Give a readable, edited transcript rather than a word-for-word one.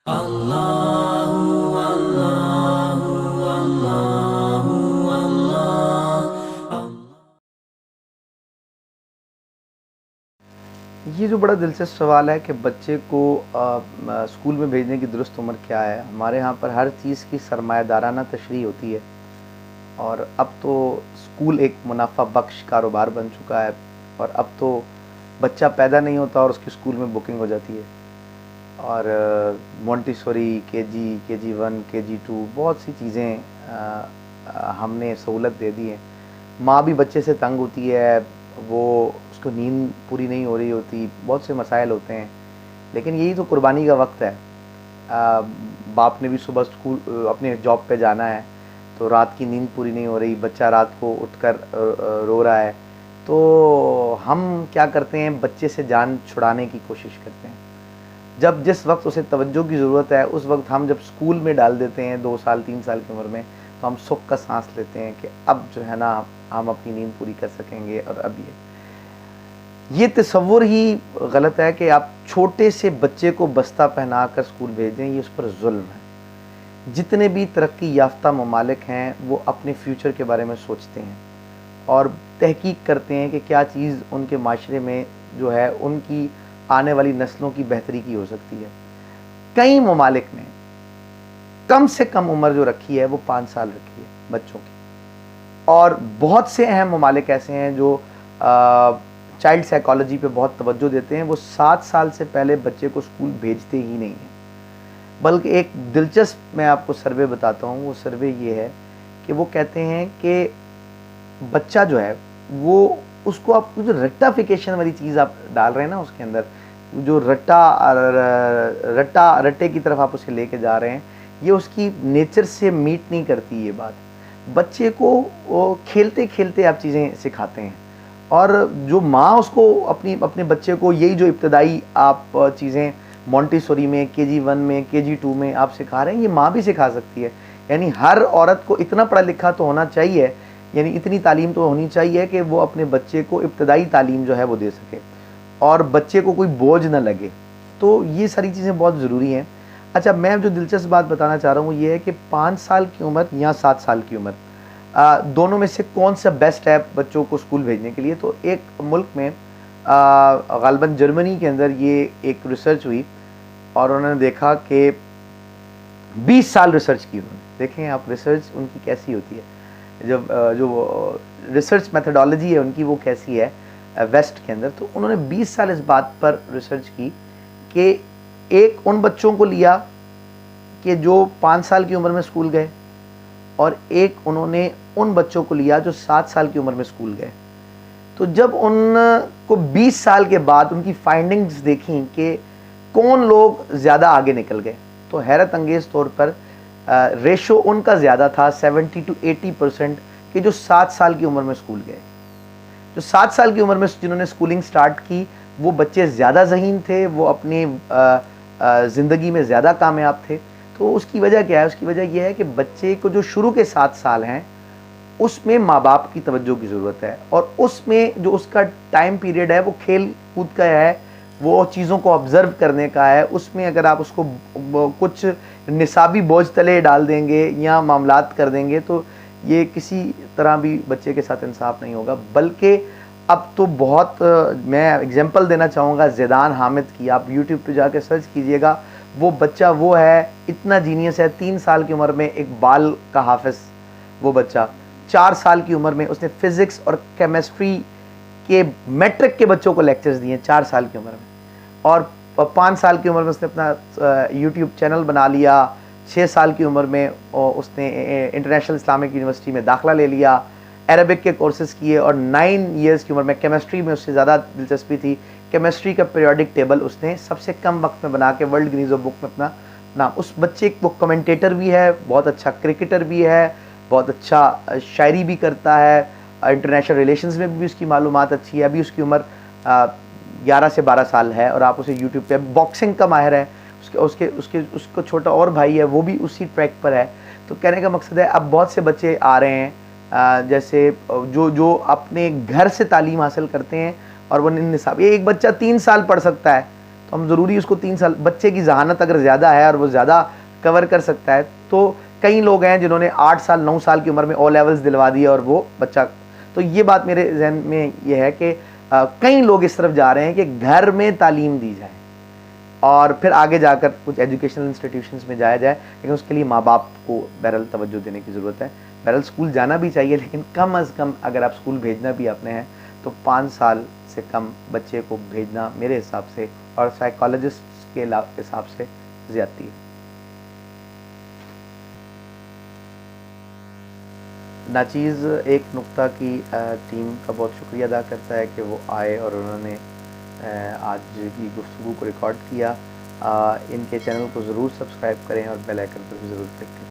اللہ اللہ اللہ اللہ۔ یہ جو بڑا دلچسپ سوال ہے کہ بچے کو اسکول میں بھیجنے کی درست عمر کیا ہے۔ ہمارے ہاں پر ہر چیز کی سرمایہ دارانہ تشریح ہوتی ہے، اور اب تو اسکول ایک منافع بخش کاروبار بن چکا ہے، اور اب تو بچہ پیدا نہیں ہوتا اور اس کی اسکول میں بکنگ ہو جاتی ہے، اور مونٹیسوری کے جی 1 کے جی 2 بہت سی چیزیں ہم نے سہولت دے دی ہیں۔ ماں بھی بچے سے تنگ ہوتی ہے، وہ اس کو نیند پوری نہیں ہو رہی ہوتی، بہت سے مسائل ہوتے ہیں، لیکن یہی تو قربانی کا وقت ہے۔ باپ نے بھی صبح اسکول اپنے جاب پہ جانا ہے، تو رات کی نیند پوری نہیں ہو رہی، بچہ رات کو اٹھ کر رو رہا ہے، تو ہم کیا کرتے ہیں، بچے سے جان چھڑانے کی کوشش کرتے ہیں۔ جب جس وقت اسے توجہ کی ضرورت ہے، اس وقت ہم جب اسکول میں ڈال دیتے ہیں 2 سال 3 سال کی عمر میں، تو ہم سکھ کا سانس لیتے ہیں کہ اب جو ہے نا ہم اپنی نیند پوری کر سکیں گے۔ اور اب یہ تصور ہی غلط ہے کہ آپ چھوٹے سے بچے کو بستہ پہنا کر اسکول بھیج دیں، یہ اس پر ظلم ہے۔ جتنے بھی ترقی یافتہ ممالک ہیں وہ اپنے فیوچر کے بارے میں سوچتے ہیں اور تحقیق کرتے ہیں کہ کیا چیز ان کے معاشرے میں جو ہے ان کی آنے والی نسلوں کی بہتری کی ہو سکتی ہے۔ کئی ممالک نے کم سے کم عمر جو رکھی ہے وہ 5 سال رکھی ہے بچوں کی، اور بہت سے اہم ممالک ایسے ہیں جو چائلڈ سائیکالوجی پہ بہت توجہ دیتے ہیں، وہ 7 سال سے پہلے بچے کو اسکول بھیجتے ہی نہیں ہیں۔ بلکہ ایک دلچسپ میں آپ کو سروے بتاتا ہوں، وہ سروے یہ ہے کہ وہ کہتے ہیں کہ بچہ جو ہے وہ اس کو آپ جو رٹافیکیشن والی چیز آپ ڈال رہے ہیں نا، اس کے اندر جو رٹے کی طرف آپ اسے لے کے جا رہے ہیں، یہ اس کی نیچر سے میٹ نہیں کرتی۔ یہ بات بچے کو کھیلتے کھیلتے آپ چیزیں سکھاتے ہیں، اور جو ماں اس کو اپنے بچے کو یہی جو ابتدائی آپ چیزیں مونٹیسوری میں کے جی 1 میں کے جی 2 میں آپ سکھا رہے ہیں، یہ ماں بھی سکھا سکتی ہے۔ یعنی ہر عورت کو اتنا پڑھا لکھا تو ہونا چاہیے، یعنی اتنی تعلیم تو ہونی چاہیے کہ وہ اپنے بچے کو ابتدائی تعلیم جو ہے وہ دے سکے اور بچے کو کوئی بوجھ نہ لگے۔ تو یہ ساری چیزیں بہت ضروری ہیں۔ اچھا، میں جو دلچسپ بات بتانا چاہ رہا ہوں وہ یہ ہے کہ 5 سال کی عمر یا 7 سال کی عمر، دونوں میں سے کون سا بیسٹ ہے بچوں کو اسکول بھیجنے کے لیے؟ تو ایک ملک میں غالباً جرمنی کے اندر یہ ایک ریسرچ ہوئی، اور انہوں نے دیکھا کہ 20 سال ریسرچ کی انہوں نے۔ دیکھیں آپ ریسرچ ان کی کیسی ہوتی ہے، جب جو ریسرچ میتھڈالوجی ہے ان کی وہ کیسی ہے ویسٹ کے اندر۔ تو انہوں نے 20 سال اس بات پر ریسرچ کی کہ ایک ان بچوں کو لیا کہ جو 5 سال کی عمر میں اسکول گئے، اور ایک انہوں نے ان بچوں کو لیا جو 7 سال کی عمر میں اسکول گئے۔ تو جب ان کو 20 سال کے بعد ان کی فائنڈنگز دیکھیں کہ کون لوگ زیادہ آگے نکل گئے، تو حیرت انگیز طور پر ریشو ان کا زیادہ تھا 70 to 80% کہ جو 7 سال کی عمر میں اسکول گئے۔ جو 7 سال کی عمر میں جنہوں نے اسکولنگ سٹارٹ کی، وہ بچے زیادہ ذہین تھے، وہ اپنی زندگی میں زیادہ کامیاب تھے۔ تو اس کی وجہ کیا ہے؟ اس کی وجہ یہ ہے کہ بچے کو جو شروع کے 7 سال ہیں اس میں ماں باپ کی توجہ کی ضرورت ہے، اور اس میں جو اس کا ٹائم پیریڈ ہے وہ کھیل کود کا ہے، وہ چیزوں کو آبزرو کرنے کا ہے۔ اس میں اگر آپ اس کو کچھ نصابی بوجھ تلے ڈال دیں گے یا معاملات کر دیں گے تو یہ کسی طرح بھی بچے کے ساتھ انصاف نہیں ہوگا۔ بلکہ اب تو بہت، میں اگزامپل دینا چاہوں گا زیدان حامد کی، آپ یوٹیوب پہ جا کے سرچ کیجئے گا، وہ بچہ وہ ہے، اتنا جینیس ہے، 3 سال کی عمر میں ایک بال کا حافظ وہ بچہ، 4 سال کی عمر میں اس نے فزکس اور کیمسٹری کے میٹرک کے بچوں کو لیکچرز دیے 4 سال کی عمر میں، اور 5 سال کی عمر میں اس نے اپنا یوٹیوب چینل بنا لیا، 6 سال کی عمر میں اس نے انٹرنیشنل اسلامک یونیورسٹی میں داخلہ لے لیا، عربک کے کورسز کیے، اور 9 ایئرس کی عمر میں کیمسٹری میں اس سے زیادہ دلچسپی تھی، کیمسٹری کا پیریوڈک ٹیبل اس نے سب سے کم وقت میں بنا کے ورلڈ گنیز آف بک میں اپنا نام۔ اس بچے وہ کمنٹیٹر بھی ہے، بہت اچھا کرکٹر بھی ہے، بہت اچھا شاعری بھی کرتا ہے، انٹرنیشنل ریلیشنز میں بھی اس کی معلومات اچھی ہے۔ ابھی اس کی عمر 11 سے 12 سال ہے، اور آپ اسے یوٹیوب پہ، باکسنگ کا ماہر ہے، اس کو چھوٹا اور بھائی ہے وہ بھی اسی ٹریک پر ہے۔ تو کہنے کا مقصد ہے اب بہت سے بچے آ رہے ہیں جیسے جو اپنے گھر سے تعلیم حاصل کرتے ہیں، اور وہ نصاب، ایک بچہ 3 سال پڑھ سکتا ہے تو ہم ضروری اس کو 3 سال, بچے کی ذہانت اگر زیادہ ہے اور وہ زیادہ کور کر سکتا ہے, تو کئی لوگ ہیں جنہوں نے 8 سال 9 سال کی عمر میں او لیولز دلوا دیا اور وہ بچہ, تو یہ بات میرے ذہن میں یہ ہے کہ کئی لوگ اس طرف جا رہے ہیں کہ گھر میں تعلیم دی جائے اور پھر آگے جا کر کچھ ایجوکیشنل انسٹیٹیوشنز میں جایا جائے, لیکن اس کے لیے ماں باپ کو بہرحال توجہ دینے کی ضرورت ہے. بہرحال اسکول جانا بھی چاہیے, لیکن کم از کم اگر آپ اسکول بھیجنا بھی اپنے ہیں تو 5 سال سے کم بچے کو بھیجنا میرے حساب سے اور سائیکالوجسٹ کے حساب سے زیادتی ہے. ناچیز ایک نقطہ کی ٹیم کا بہت شکریہ ادا کرتا ہے کہ وہ آئے اور انہوں نے آج کی گفتگو کو ریکارڈ کیا. ان کے چینل کو ضرور سبسکرائب کریں اور بیل آئیکن پر بھی ضرور کلک کریں.